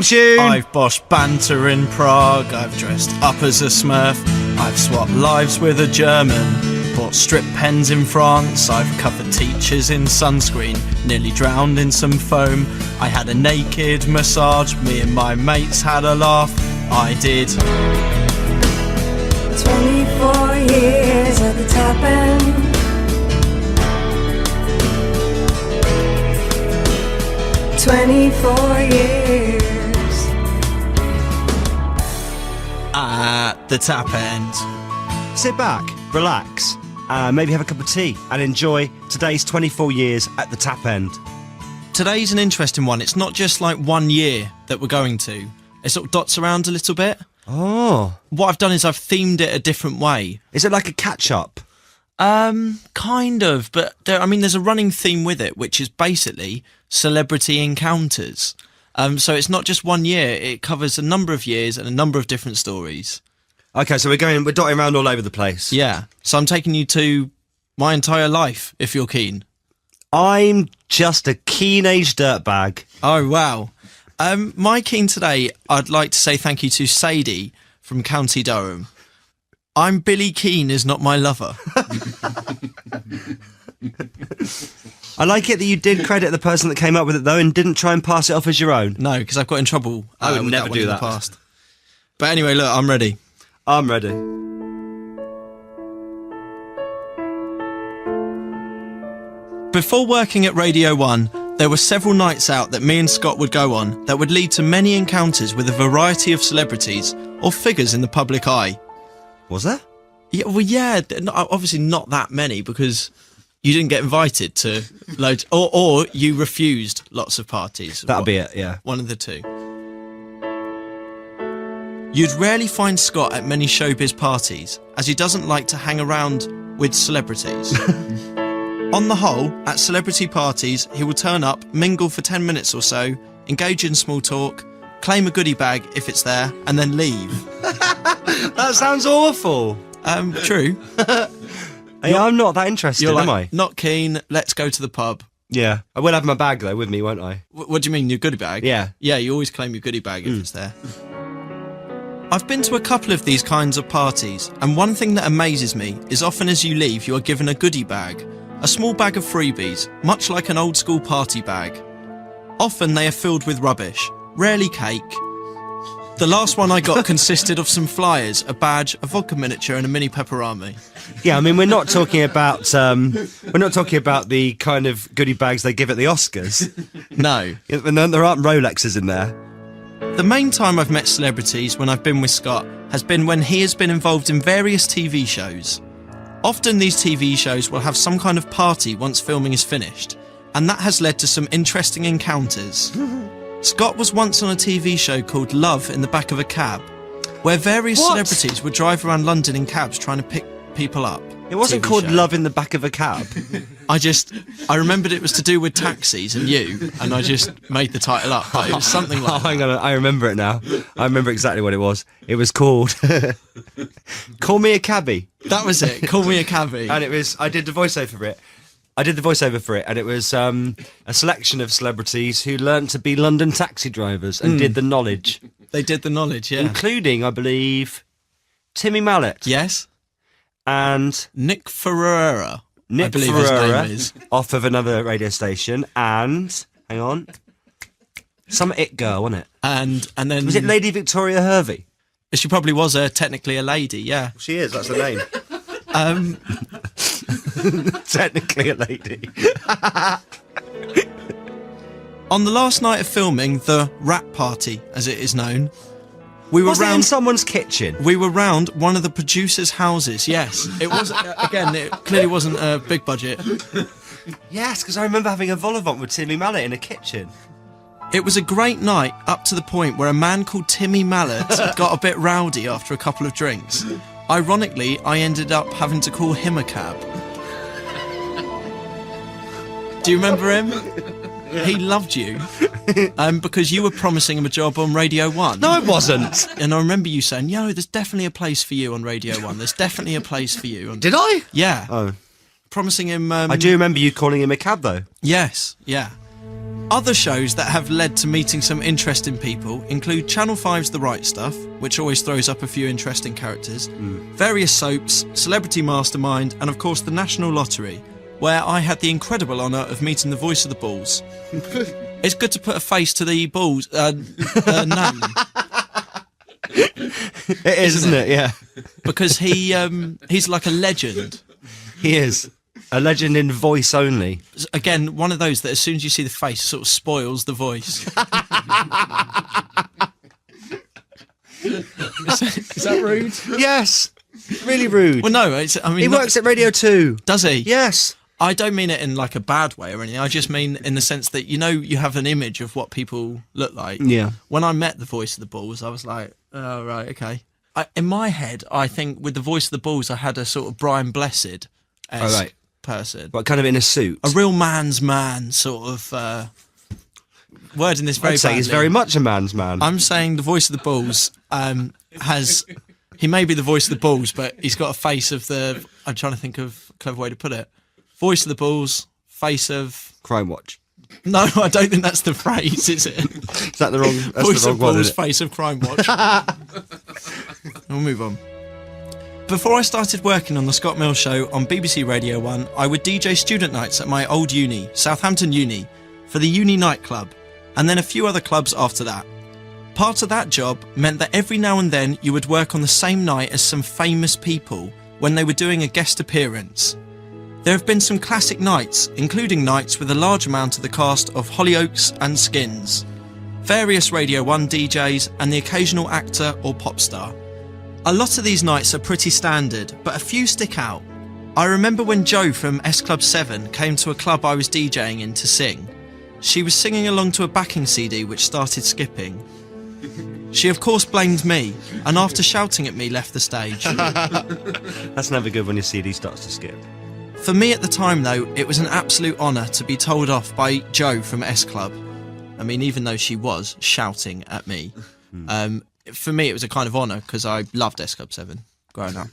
theme tune! I've boshed banter in Prague, I've dressed up as a Smurf, I've swapped lives with a German, bought strip pens in France, I've covered teachers in sunscreen, nearly drowned in some foam, I had a naked massage, me and my mates had a laugh, I did. 24 years at the top end. $24 At the tap end. Sit back, relax, maybe have a cup of tea and enjoy today's 24 years at the tap end. Today's an interesting one. It's not just like 1 year that we're going to. It sort of dots around a little bit. Oh. What I've done is I've themed it a different way. Is it like a catch-up? Kind of, but there's a running theme with it, which is basically celebrity encounters. So it's not just 1 year, it covers a number of years and a number of different stories. Okay, so we're dotting around all over the place. Yeah, so I'm taking you to my entire life, if you're keen. I'm just a keen-age dirtbag. Oh, wow. My keen today, I'd like to say thank you to Sadie from County Durham. I'm Billy Keane is not my lover. I like it that you did credit the person that came up with it, though, and didn't try and pass it off as your own. No, because I've got in trouble I would with never that one do in that. the past. But anyway, look, I'm ready. I'm ready. Before working at Radio 1, there were several nights out that me and Scott would go on that would lead to many encounters with a variety of celebrities or figures in the public eye. Was there? Yeah, well, yeah, obviously not that many because you didn't get invited to loads, or you refused lots of parties. That'll be it, yeah. One of the two. You'd rarely find Scott at many showbiz parties, as he doesn't like to hang around with celebrities. On the whole, at celebrity parties, he will turn up, mingle for 10 minutes or so, engage in small talk, claim a goodie bag if it's there, and then leave. That sounds awful. True. Hey, I'm not that interested, You're like, am I? not keen, let's go to the pub. Yeah. I will have my bag, though, with me, won't I? What do you mean, your goodie bag? Yeah. Yeah, you always claim your goodie bag if it's there. I've been to a couple of these kinds of parties, and one thing that amazes me is often as you leave, you are given a goodie bag. A small bag of freebies, much like an old school party bag. Often they are filled with rubbish, rarely cake. The last one I got consisted of some flyers, a badge, a vodka miniature and a mini pepperami. Yeah, I mean, we're not talking about the kind of goodie bags they give at the Oscars. No. There aren't Rolexes in there. The main time I've met celebrities when I've been with Scott has been when he has been involved in various TV shows. Often these TV shows will have some kind of party once filming is finished, and that has led to some interesting encounters. Scott was once on a TV show called Love in the Back of a Cab, where various celebrities would drive around London in cabs trying to pick people up. It wasn't TV called show. Love in the Back of a Cab. I remembered it was to do with taxis and you, and I just made the title up, but it was something like Hang on, I remember it now. I remember exactly what it was. It was called Call Me a Cabbie. that was it, Call Me a Cabbie. And I did the voiceover for it. And it was a selection of celebrities who learnt to be London taxi drivers and did the knowledge. They did the knowledge, yeah. Including, I believe, Timmy Mallet. Yes. And Nick Ferreira, I Nick believe Ferreira, his name is. off of another radio station. And, hang on, some it girl, wasn't it? And then... Was it Lady Victoria Hervey? She probably was technically a lady, yeah. She is, that's the name. Technically a lady. On the last night of filming, the Rat Party, as it is known, we were Was it in round... someone's kitchen? We were round one of the producers' houses, yes. It was, again, it clearly wasn't a big budget. Yes, because I remember having a vol au vent with Timmy Mallet in a kitchen. It was a great night up to the point where a man called Timmy Mallet got a bit rowdy after a couple of drinks. Ironically, I ended up having to call him a cab. Do you remember him? He loved you because you were promising him a job on Radio 1. No, it wasn't. And I remember you saying, yo, there's definitely a place for you on Radio 1. There's definitely a place for you. Did I? Yeah. Oh. Promising him... I do remember you calling him a cab, though. Yes, yeah. Other shows that have led to meeting some interesting people include Channel 5's The Right Stuff, which always throws up a few interesting characters, various soaps, Celebrity Mastermind, and of course the National Lottery, where I had the incredible honour of meeting the voice of the Bulls. It's good to put a face to the Bulls name. It is, isn't it? Yeah. Because he's like a legend. He is. A legend in voice only. Again, one of those that as soon as you see the face, sort of spoils the voice. Is that rude? Yes. Really rude. Well, no. He works at Radio 2. Does he? Yes. I don't mean it in like a bad way or anything. I just mean in the sense that, you have an image of what people look like. Yeah. When I met the voice of the Bulls, I was like, oh, right, okay. In my head, I think with the voice of the Bulls, I had a sort of Brian Blessed person. But kind of in a suit. A real man's man, sort of wording this very I'd say badly. he's very much a man's man. I'm saying the voice of the Bulls he may be the voice of the Bulls, but he's got a face of the... I'm trying to think of a clever way to put it. Voice of the Bulls, face of... Crime Watch. No, I don't think that's the phrase, is it? Is that the wrong? That's Voice the wrong of one, Bulls, isn't it? face of Crime Watch. We'll move on. Before I started working on the Scott Mills Show on BBC Radio 1, I would DJ student nights at my old uni, Southampton Uni, for the Uni Nightclub, and then a few other clubs after that. Part of that job meant that every now and then you would work on the same night as some famous people when they were doing a guest appearance. There have been some classic nights, including nights with a large amount of the cast of Hollyoaks and Skins, various Radio 1 DJs, and the occasional actor or pop star. A lot of these nights are pretty standard, but a few stick out. I remember when Jo from S Club 7 came to a club I was DJing in to sing. She was singing along to a backing CD which started skipping. She of course blamed me, and after shouting at me left the stage. That's never good when your CD starts to skip. For me at the time though, it was an absolute honour to be told off by Jo from S Club. I mean, even though she was shouting at me. For me it was a kind of honour because I loved S Club 7 growing up.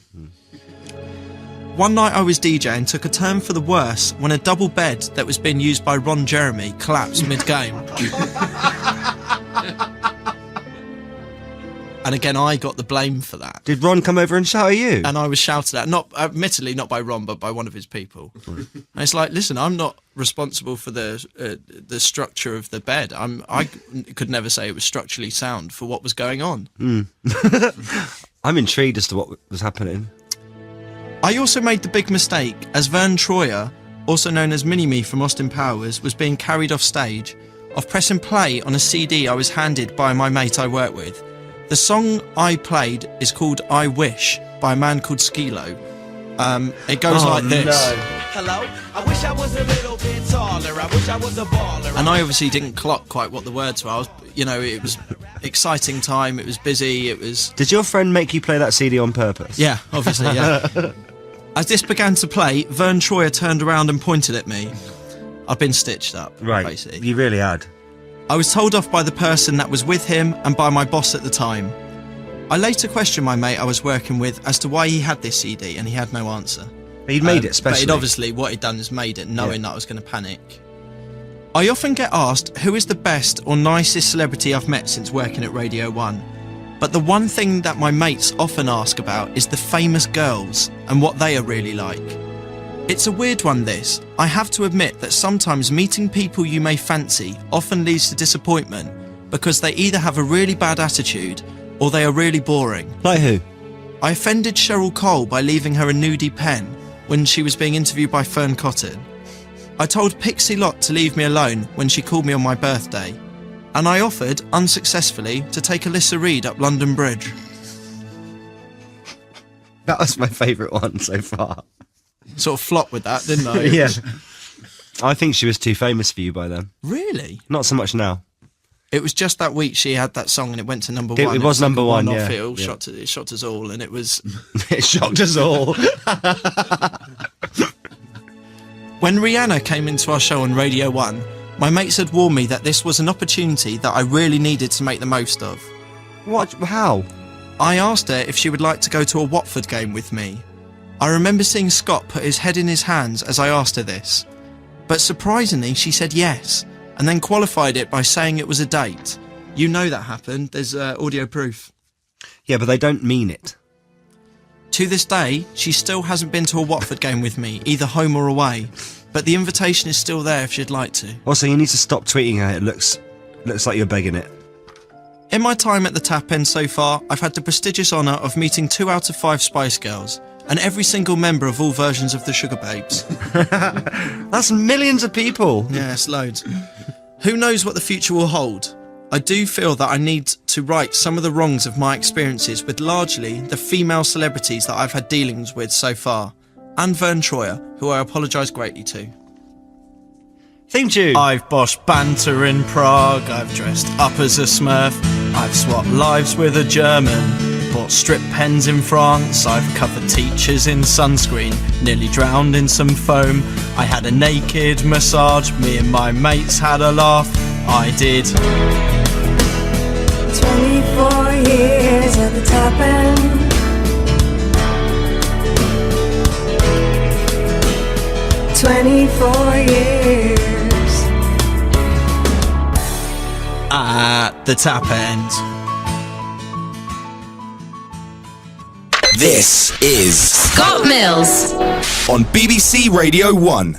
One night I was DJing took a turn for the worse when a double bed that was being used by Ron Jeremy collapsed mid-game. And again, I got the blame for that. Did Ron come over and shout at you? And I was shouted at, admittedly not by Ron, but by one of his people. And it's like, listen, I'm not responsible for the structure of the bed. I could never say it was structurally sound for what was going on. I'm intrigued as to what was happening. I also made the big mistake, as Vern Troyer, also known as Mini-Me from Austin Powers, was being carried off stage, of pressing play on a CD I was handed by my mate I work with. The song I played is called I Wish by a man called Skilo. It goes like this. No. Hello, I wish I was a little bit taller. I wish I was a baller. And I obviously didn't clock quite what the words were. It was exciting time, it was busy, it was... Did your friend make you play that CD on purpose? Yeah, obviously, yeah. As this began to play, Vern Troyer turned around and pointed at me. I've been stitched up, Right. basically. You really had. I was told off by the person that was with him and by my boss at the time. I later questioned my mate I was working with as to why he had this CD, and he had no answer. But he'd made it specially. But obviously, what he'd done is made it, knowing that I was going to panic. I often get asked who is the best or nicest celebrity I've met since working at Radio 1. But the one thing that my mates often ask about is the famous girls and what they are really like. It's a weird one, this. I have to admit that sometimes meeting people you may fancy often leads to disappointment because they either have a really bad attitude or they are really boring. Like who? I offended Cheryl Cole by leaving her a nudie pen when she was being interviewed by Fern Cotton. I told Pixie Lott to leave me alone when she called me on my birthday. And I offered, unsuccessfully, to take Alyssa Reid up London Bridge. That was my favourite one so far. Sort of flopped with that, didn't I? Yeah. I think she was too famous for you by then. Really? Not so much now. It was just that week she had that song and it went to number It one. was like number a one, one-off. yeah. It shocked us all, and it was... It shocked us all. When Rihanna came into our show on Radio 1, my mates had warned me that this was an opportunity that I really needed to make the most of. What? How? I asked her if she would like to go to a Watford game with me. I remember seeing Scott put his head in his hands as I asked her this. But surprisingly, she said yes. and then qualified it by saying it was a date. You know that happened. There's audio proof. Yeah, but they don't mean it. To this day, she still hasn't been to a Watford game with me, either home or away. But the invitation is still there if she'd like to. Also, you need to stop tweeting her. It looks like you're begging it. In my time at the Tap End so far, I've had the prestigious honour of meeting 2 out of 5 Spice Girls, and every single member of all versions of the Sugar Babes. That's millions of people. Yes, loads. Who knows what the future will hold? I do feel that I need to right some of the wrongs of my experiences with largely the female celebrities that I've had dealings with so far, and Vern Troyer, who I apologise greatly to. Theme tune. I've boshed banter in Prague, I've dressed up as a Smurf, I've swapped lives with a German, bought strip pens in France, I've covered teachers in sunscreen, nearly drowned in some foam, I had a naked massage, me and my mates had a laugh, I did. 24 years at the top end. $24 At the Tap End. This is Scott Mills on BBC Radio 1.